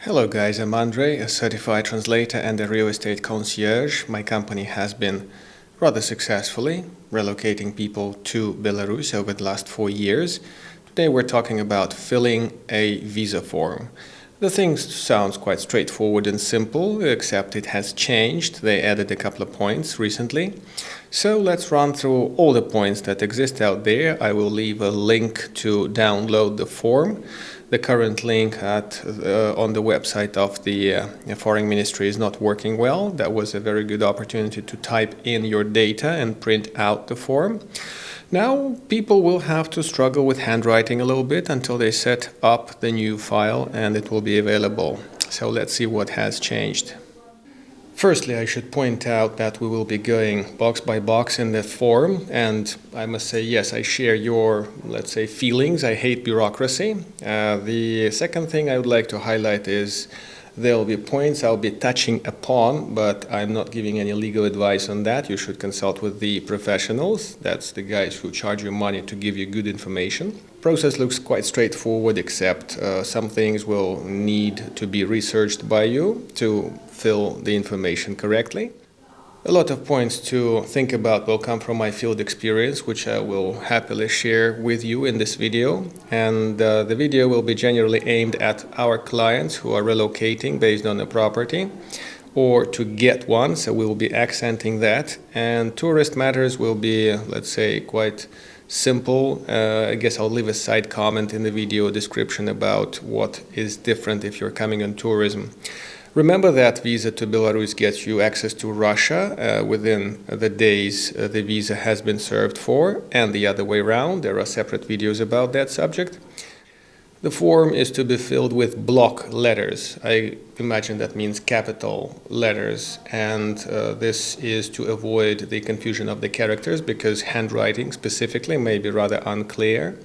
Hello guys, I'm Andrei, a certified translator and a real estate concierge. My company has been rather successfully relocating people to Belarus over the last 4 years. Today we're talking about filling a visa form. The thing sounds quite straightforward and simple, except it has changed. They added a couple of points recently. So let's run through all the points that exist out there. I will leave a link to download the form. The current link on the website of the Foreign Ministry is not working well. That was a very good opportunity to type in your data and print out the form. Now, people will have to struggle with handwriting a little bit until they set up the new file and it will be available. So let's see what has changed. Firstly, I should point out that we will be going box by box in the form, and I must say, yes, I share your, let's say, feelings. I hate bureaucracy. The second thing I would like to highlight is there will be points I'll be touching upon, but I'm not giving any legal advice on that. You should consult with the professionals. That's the guys who charge you money to give you good information. Process looks quite straightforward, except some things will need to be researched by you to fill the information correctly. A lot of points to think about will come from my field experience, which I will happily share with you in this video. And the video will be generally aimed at our clients who are relocating based on a property or to get one, so we will be accenting that. And tourist matters will be, let's say, quite simple. I guess I'll leave a side comment in the video description about what is different if you're coming on tourism. Remember that visa to Belarus gets you access to Russia within the days the visa has been served for, and the other way around. There are separate videos about that subject. The form is to be filled with block letters. I imagine that means capital letters, and this is to avoid the confusion of the characters because handwriting specifically may be rather unclear.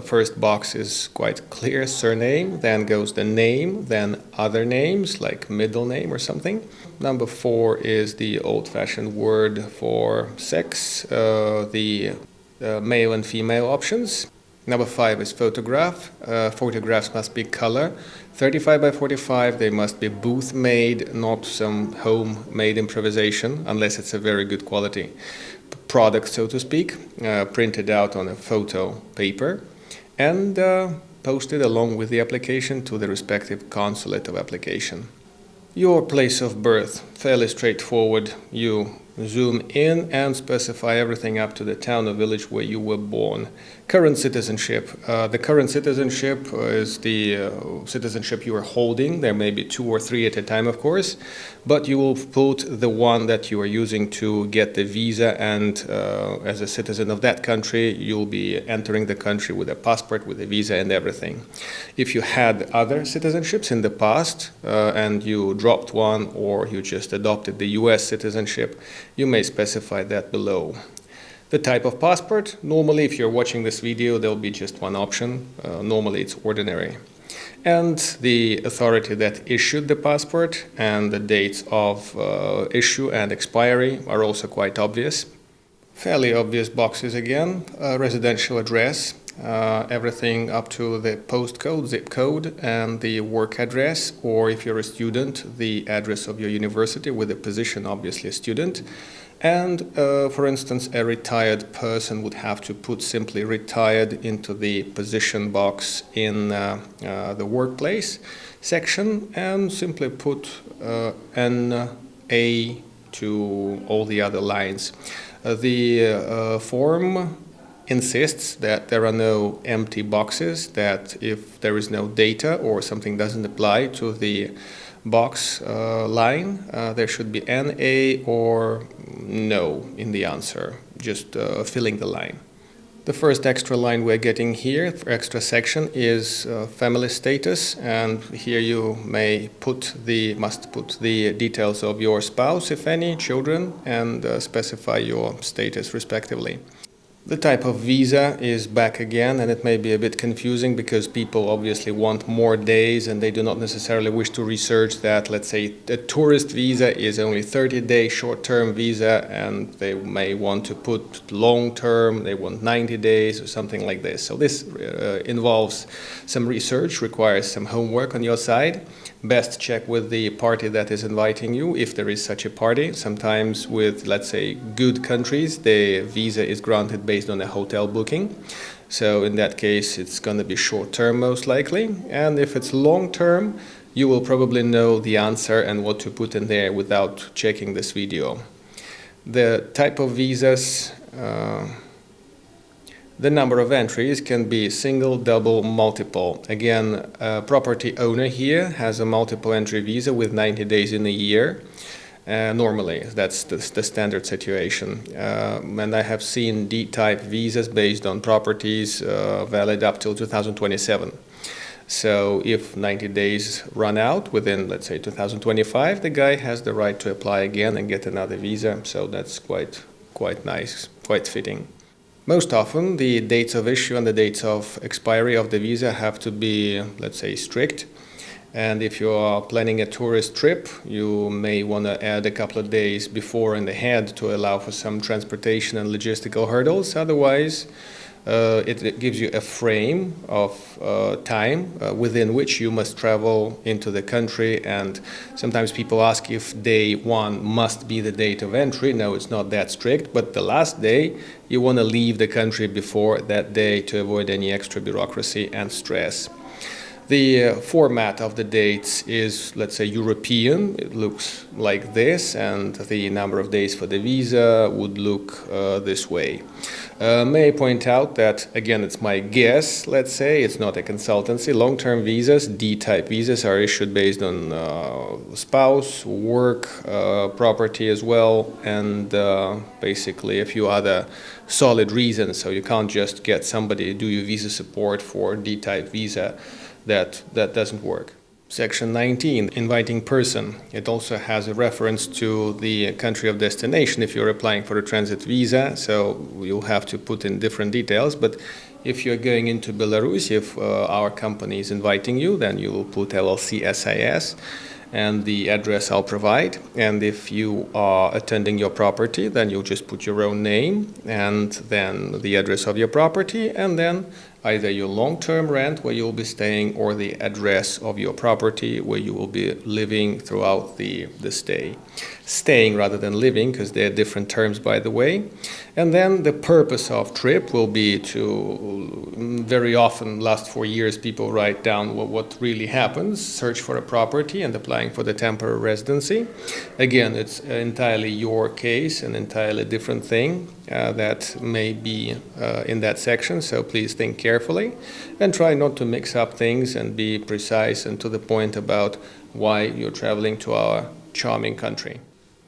First box is quite clear, surname, then goes the name, then other names like middle name or something. Number 4 is the old-fashioned word for sex, the male and female options. Number 5 is photograph. Photographs must be color. 35 by 45, they must be booth-made, not some home-made improvisation, unless it's a very good quality product, so to speak, printed out on a photo paper and posted along with the application to the respective consulate of application. Your place of birth, fairly straightforward. You zoom in and specify everything up to the town or village where you were born. Current citizenship. The current citizenship is the citizenship you are holding. There may be 2 or 3 at a time, of course, but you will put the one that you are using to get the visa, and as a citizen of that country, you'll be entering the country with a passport, with a visa and everything. If you had other citizenships in the past and you dropped one, or you just adopted the US citizenship, you may specify that below. The type of passport, normally if you're watching this video, there'll be just one option. Normally it's ordinary. And the authority that issued the passport and the dates of issue and expiry are also quite obvious. Fairly obvious boxes again. Residential address, everything up to the postcode, zip code, and the work address, or if you're a student, the address of your university with the position, obviously a student. And for instance, a retired person would have to put simply retired into the position box in the workplace section and simply put an A to all the other lines. The form insists that there are no empty boxes, that if there is no data or something doesn't apply to the box line, there should be an A or no in the answer, just filling the line. The first extra line we're getting here, extra section, is family status, and here you must put the details of your spouse, if any, children, and specify your status respectively. The type of visa is back again, and it may be a bit confusing because people obviously want more days and they do not necessarily wish to research that. Let's say a tourist visa is only 30-day short-term visa, and they may want to put long-term, they want 90 days or something like this. So this involves some research, requires some homework on your side. Best check with the party that is inviting you, if there is such a party. Sometimes with, let's say, good countries, the visa is granted based on a hotel booking. So in that case, it's going to be short-term most likely. And if it's long-term, you will probably know the answer and what to put in there without checking this video. The type of visas, the number of entries can be single, double, multiple. Again, a property owner here has a multiple entry visa with 90 days in a year. Normally, that's the standard situation. And I have seen D-type visas based on properties valid up till 2027. So if 90 days run out within, let's say, 2025, the guy has the right to apply again and get another visa. So that's quite nice, quite fitting. Most often, the dates of issue and the dates of expiry of the visa have to be, let's say, strict. And if you are planning a tourist trip, you may want to add a couple of days before and ahead to allow for some transportation and logistical hurdles. Otherwise, it gives you a frame of time within which you must travel into the country. And sometimes people ask if day one must be the date of entry. No, it's not that strict, but the last day you want to leave the country before that day to avoid any extra bureaucracy and stress. The format of the dates is, let's say, European. It looks like this, and the number of days for the visa would look this way. May I point out that, again, it's my guess, let's say, it's not a consultancy. Long-term visas, D-type visas, are issued based on spouse, work, property as well, and basically a few other solid reasons. So you can't just get somebody to do your visa support for D-type visa. That doesn't work. Section 19, inviting person. It also has a reference to the country of destination if you're applying for a transit visa, so you'll have to put in different details. But if you're going into Belarus, if our company is inviting you, then you will put LLC SIS and the address I'll provide. And if you are attending your property, then you'll just put your own name and then the address of your property, and then either your long-term rent where you'll be staying or the address of your property where you will be living throughout the stay. Staying rather than living, because they're different terms, by the way. And then the purpose of trip will be to, very often, last 4 years, people write down what really happens, search for a property and applying for the temporary residency. Again, it's entirely your case, an entirely different thing that may be in that section, so please think carefully and try not to mix up things and be precise and to the point about why you're traveling to our charming country.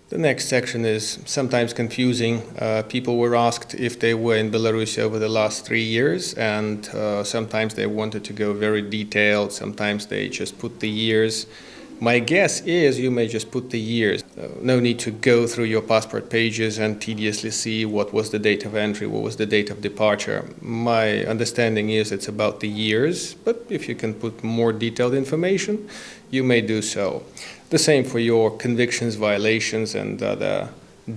The next section is sometimes confusing. People were asked if they were in Belarus over the last 3 years, and sometimes they wanted to go very detailed, sometimes they just put the years. My guess is you may just put the years. No need to go through your passport pages and tediously see what was the date of entry, what was the date of departure. My understanding is it's about the years, but if you can put more detailed information, you may do so. The same for your convictions, violations, and other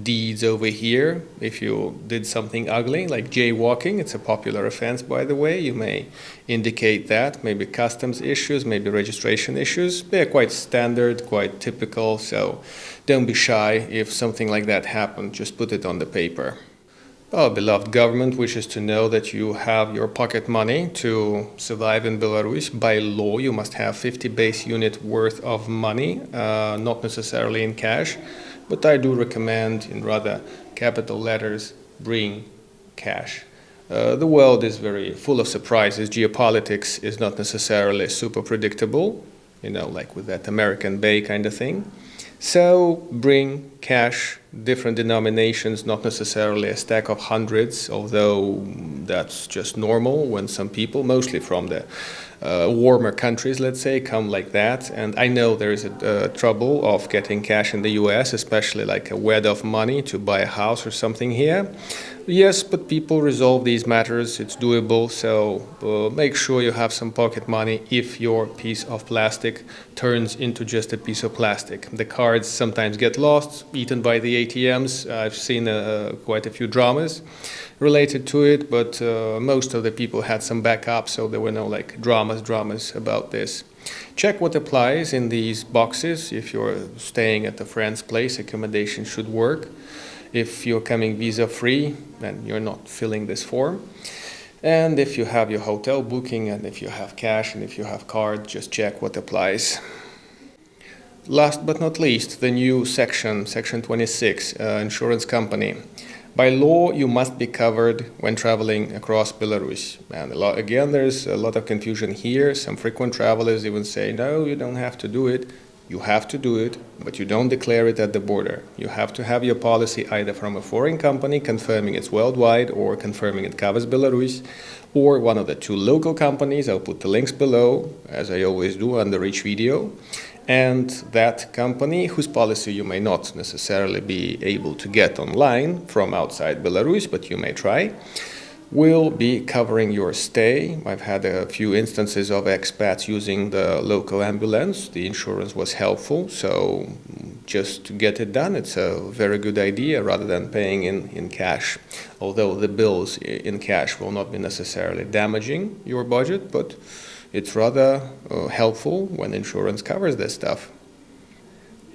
deeds over here. If you did something ugly, like jaywalking, it's a popular offense, by the way, you may indicate that. Maybe customs issues, maybe registration issues. They're quite standard, quite typical, so don't be shy. If something like that happened, just put it on the paper. Our beloved government wishes to know that you have your pocket money to survive in Belarus. By law, you must have 50 base unit worth of money, not necessarily in cash. But I do recommend, in rather capital letters, bring cash. The world is very full of surprises. Geopolitics is not necessarily super predictable, like with that American Bay kind of thing. So bring cash, different denominations, not necessarily a stack of hundreds, although that's just normal when some people, mostly from the warmer countries, let's say, come like that. And I know there is a trouble of getting cash in the US, especially like a wad of money to buy a house or something here. Yes, but people resolve these matters. It's doable, so make sure you have some pocket money if your piece of plastic turns into just a piece of plastic. The cards sometimes get lost, eaten by the ATMs. I've seen quite a few dramas related to it, but most of the people had some backup, so there were no dramas about this. Check what applies in these boxes. If you're staying at a friend's place, accommodation should work. If you're coming visa-free, then you're not filling this form. And if you have your hotel booking, and if you have cash, and if you have card, just check what applies. Last but not least, the new section 26, insurance company. By law, you must be covered when traveling across Belarus. And again, there's a lot of confusion here. Some frequent travelers even say, no, you don't have to do it. You have to do it, but you don't declare it at the border. You have to have your policy either from a foreign company confirming it's worldwide or confirming it covers Belarus, or one of the two local companies. I'll put the links below, as I always do under each video. And that company, whose policy you may not necessarily be able to get online from outside Belarus, but you may try, will be covering your stay. I've had a few instances of expats using the local ambulance. The insurance was helpful, so just to get it done, it's a very good idea rather than paying in cash. Although the bills in cash will not be necessarily damaging your budget, but it's rather helpful when insurance covers this stuff.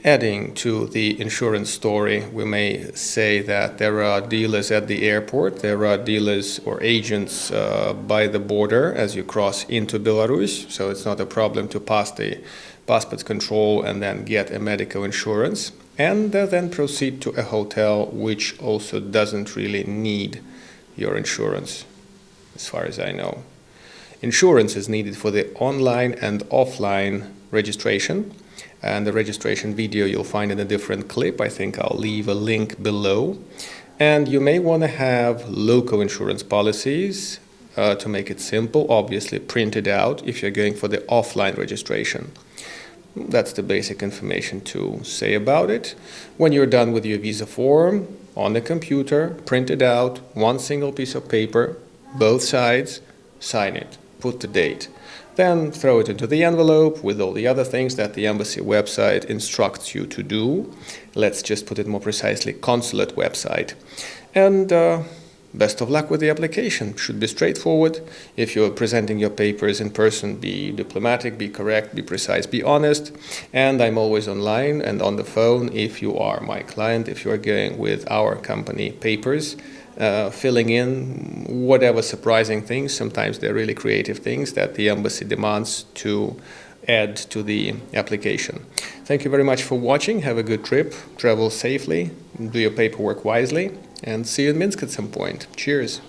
Adding to the insurance story, we may say that there are dealers at the airport, there are dealers or agents by the border as you cross into Belarus, so it's not a problem to pass the passport control and then get a medical insurance, and then proceed to a hotel which also doesn't really need your insurance, as far as I know. Insurance is needed for the online and offline registration, and the registration video you'll find in a different clip. I think I'll leave a link below. And you may want to have local insurance policies to make it simple, obviously printed out if you're going for the offline registration. That's the basic information to say about it. When you're done with your visa form, on the computer, print it out, one single piece of paper, both sides, sign it. Put the date. Then throw it into the envelope with all the other things that the embassy website instructs you to do. Let's just put it more precisely, consulate website. And best of luck with the application. Should be straightforward. If you're presenting your papers in person, be diplomatic, be correct, be precise, be honest. And I'm always online and on the phone if you are my client, if you are going with our company papers. Filling in whatever surprising things, sometimes they're really creative things that the embassy demands to add to the application. Thank you very much for watching. Have a good trip, travel safely, do your paperwork wisely, and see you in Minsk at some point. Cheers.